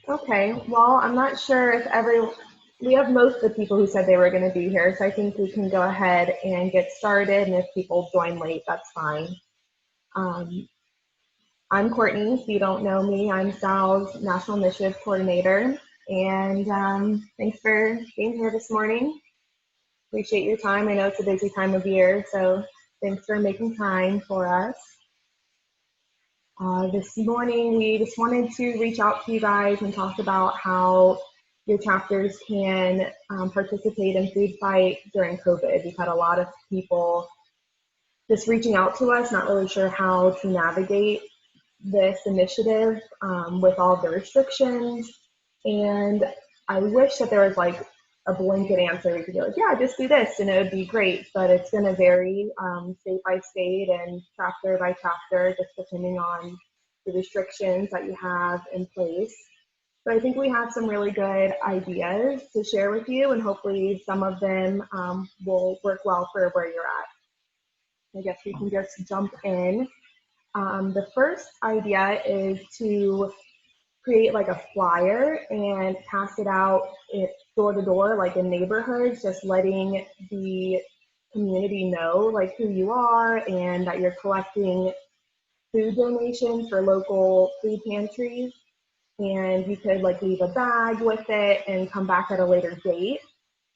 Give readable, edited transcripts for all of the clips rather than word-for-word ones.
Okay, well, I'm not sure if we have most of the people who said they were going to be here, so I think we can go ahead and get started. And if people join late, that's fine. Um, I'm Courtney. If you don't know me, I'm Sal's National Initiative Coordinator. And thanks for being here this morning. Appreciate your time. I know it's a busy time of year, so thanks for making time for us. This morning, we just wanted to reach out to you guys and talk about how your chapters can participate in Food Fight during COVID. We've had a lot of people just reaching out to us, not really sure how to navigate this initiative with all the restrictions. And I wish that there was like a blanket answer. We could be like, yeah, just do this and it would be great. But it's going to vary state by state and chapter by chapter, just depending on the restrictions that you have in place. But I think we have some really good ideas to share with you, and hopefully some of them will work well for where you're at. I guess we can just jump in. The first idea is to create like a flyer and pass it out door to door, like in neighborhoods, just letting the community know like who you are and that you're collecting food donations for local food pantries. And you could like leave a bag with it and come back at a later date.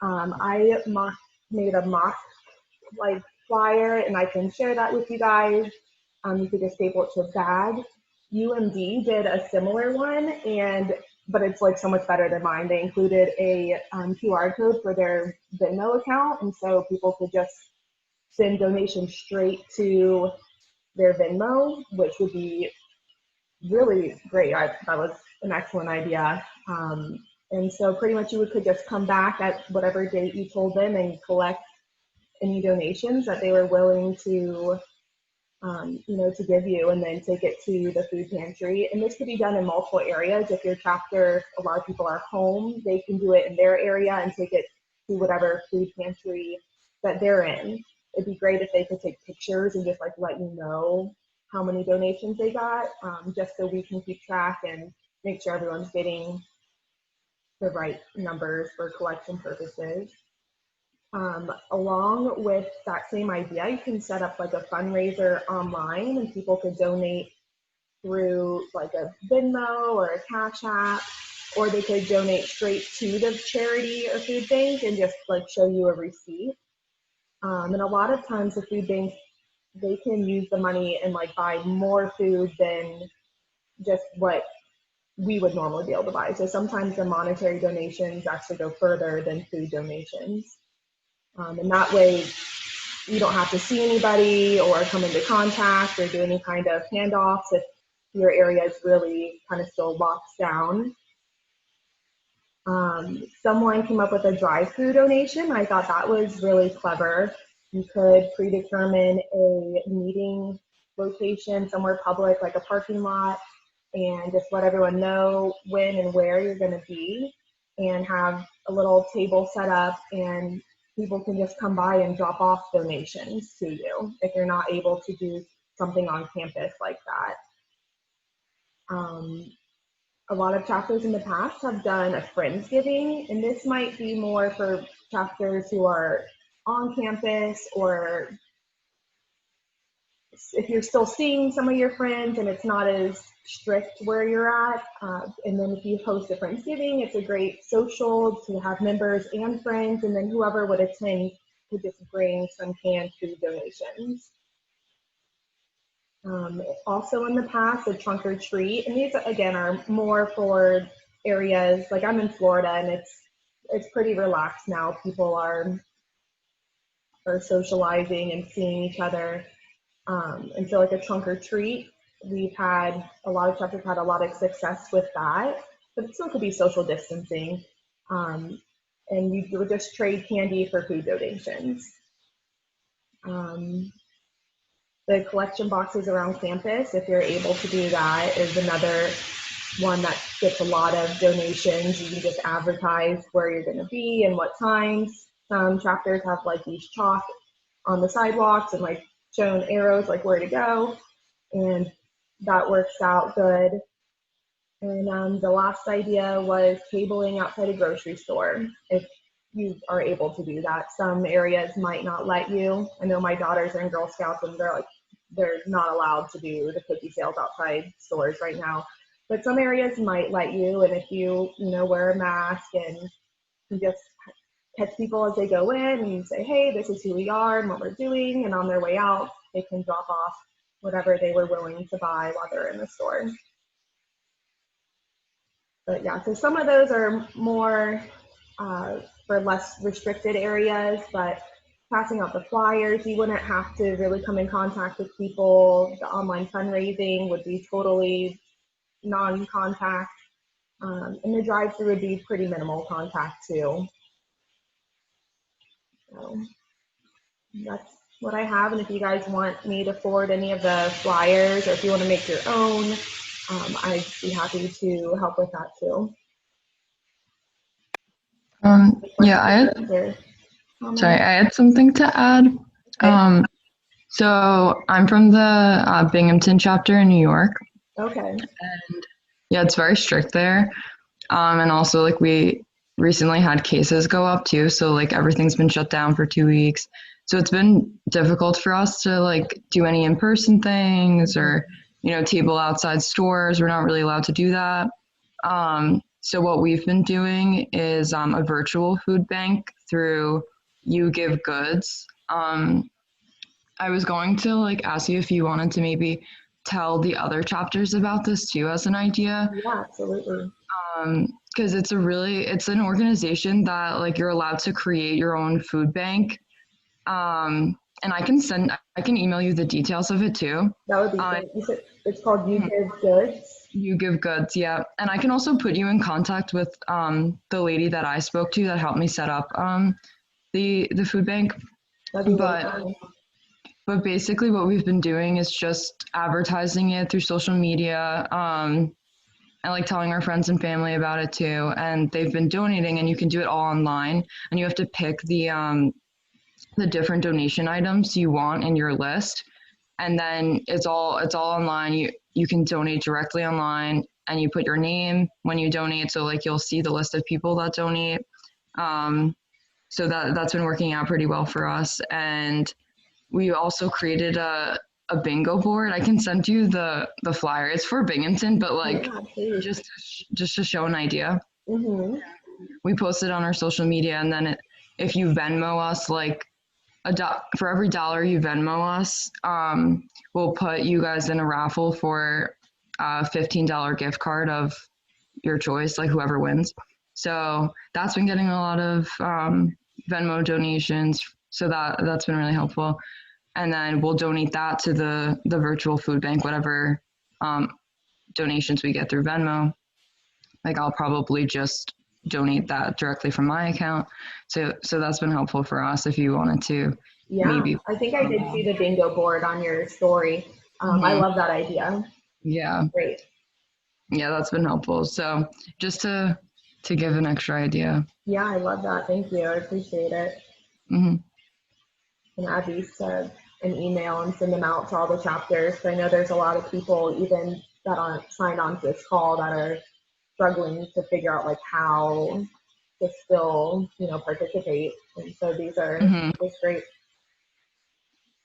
I made a mock like flyer and I can share that with you guys. You could just staple it to a bag. UMD did a similar one, but it's like so much better than mine. They included a QR code for their Venmo account, and so people could just send donations straight to their Venmo, which would be really great. That was an excellent idea. And so pretty much you could just come back at whatever date you told them and collect any donations that they were willing to to give you, and then take it to the food pantry. And this could be done in multiple areas. If your chapter, a lot of people are home, they can do it in their area and take it to whatever food pantry that they're in. It'd be great if they could take pictures and just like let you know how many donations they got, just so we can keep track and make sure everyone's getting the right numbers for collection purposes. Along with that same idea, you can set up like a fundraiser online and people could donate through like a Venmo or a Cash App, or they could donate straight to the charity or food bank and just like show you a receipt. And a lot of times the food banks, they can use the money and like buy more food than just what we would normally be able to buy. So sometimes the monetary donations actually go further than food donations. And that way you don't have to see anybody or come into contact or do any kind of handoffs if your area is really kind of still locked down. Someone came up with a drive-through donation. I thought that was really clever. You could predetermine a meeting location somewhere public, like a parking lot, and just let everyone know when and where you're going to be, and have a little table set up, and people can just come by and drop off donations to you if you're not able to do something on campus like that. A lot of chapters in the past have done a Friendsgiving, and this might be more for chapters who are on campus, or if you're still seeing some of your friends and it's not as strict where you're at. And then if you host a Friendsgiving, it's a great social to have members and friends, and then whoever would attend could just bring some canned food donations. Also in the past, a trunk or treat, and these again are more for areas like I'm in Florida, and it's pretty relaxed now. People are socializing and seeing each other. And so like a trunk or treat, we've had a lot of chapters had a lot of success with that, but it still could be social distancing. And we would just trade candy for food donations. The collection boxes around campus, if you're able to do that, is another one that gets a lot of donations. You can just advertise where you're going to be and what times. Some chapters have like these chalk on the sidewalks and like shown arrows like where to go, and that works out good. And the last idea was tabling outside a grocery store, if you are able to do that. Some areas might not let you. I know my daughters are in Girl Scouts and they're not allowed to do the cookie sales outside stores right now. But some areas might let you, and if you wear a mask and you just catch people as they go in and you say, hey, this is who we are and what we're doing, and on their way out, they can drop off whatever they were willing to buy while they're in the store. But yeah, so some of those are more for less restricted areas, but passing out the flyers, you wouldn't have to really come in contact with people. The online fundraising would be totally non-contact. And the drive-through would be pretty minimal contact too. So that's what I have. And if you guys want me to forward any of the flyers, or if you want to make your own, I'd be happy to help with that too. Yeah, I had something to add. Okay. So I'm from the Binghamton chapter in New York. Okay. And yeah, it's very strict there. And also like we recently had cases go up too. So like everything's been shut down for 2 weeks. So it's been difficult for us to like do any in-person things or, table outside stores. We're not really allowed to do that. So what we've been doing is a virtual food bank through You Give Goods. I was going to like ask you if you wanted to maybe tell the other chapters about this too as an idea. Yeah, absolutely. Because it's an organization that like you're allowed to create your own food bank. And I can email you the details of it too. That would be great. You said it's called You Give Goods? You Give Goods, yeah. And I can also put you in contact with the lady that I spoke to that helped me set up the food bank. But basically what we've been doing is just advertising it through social media, and like telling our friends and family about it too. And they've been donating, and you can do it all online, and you have to pick the different donation items you want in your list. And then it's all online. You can donate directly online, and you put your name when you donate. So like you'll see the list of people that donate. So that's been working out pretty well for us. And we also created a bingo board. I can send you the flyer. It's for Binghamton, but like just to show an idea. Mm-hmm. We posted on our social media, and then if you Venmo us, like for every dollar you Venmo us, we'll put you guys in a raffle for a $15 gift card of your choice, like whoever wins. So that's been getting a lot of Venmo donations. So that's been really helpful. And then we'll donate that to the virtual food bank, whatever donations we get through Venmo. Like I'll probably just donate that directly from my account. So that's been helpful for us if you wanted to. Yeah, maybe. I think I did see the bingo board on your story. I love that idea. Yeah. Great. Yeah, that's been helpful. So just to give an extra idea. Yeah, I love that. Thank you. I appreciate it. Mm-hmm. And add these to an email and send them out to all the chapters. So I know there's a lot of people even that aren't signed on to this call that are struggling to figure out like how to still, participate. And so these are just great.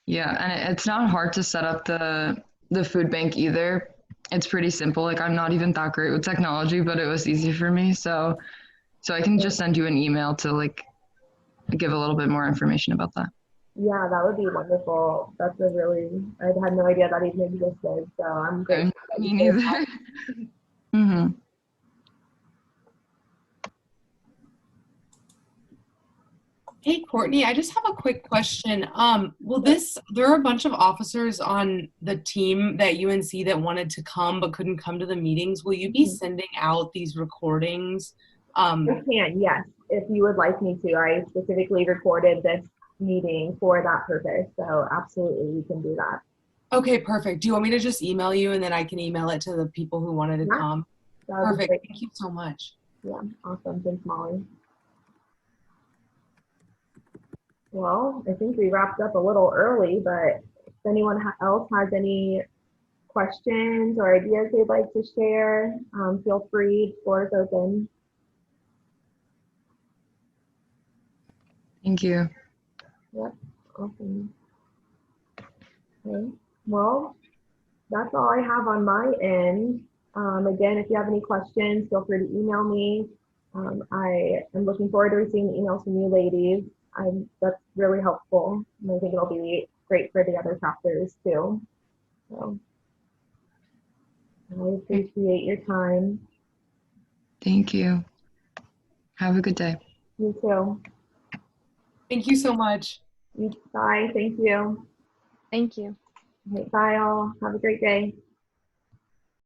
Yeah, and it's not hard to set up the food bank either. It's pretty simple. Like I'm not even that great with technology, but it was easy for me. So I can just send you an email to like give a little bit more information about that. Yeah, that would be wonderful. I had no idea that even existed. So I'm grateful. Me neither. Mm-hmm. Hey, Courtney, I just have a quick question. There are a bunch of officers on the team at UNC that wanted to come but couldn't come to the meetings. Will you be sending out these recordings? I can, yes, if you would like me to. I specifically recorded this meeting for that purpose. So absolutely, we can do that. Okay, perfect. Do you want me to just email you and then I can email it to the people who wanted to come? Perfect. Thank you so much. Yeah, awesome. Thanks, Molly. Well, I think we wrapped up a little early, but if anyone else has any questions or ideas they'd like to share, feel free. The floor is open. Thank you. Yep, awesome. Okay, well, that's all I have on my end. Again, if you have any questions, feel free to email me. I am looking forward to receiving emails from you ladies. That's really helpful, and I think it'll be great for the other chapters too. So I appreciate your time. Thank you. Have a good day. You too. Thank you so much. Bye. Thank you. Thank you. Okay, bye all. Have a great day.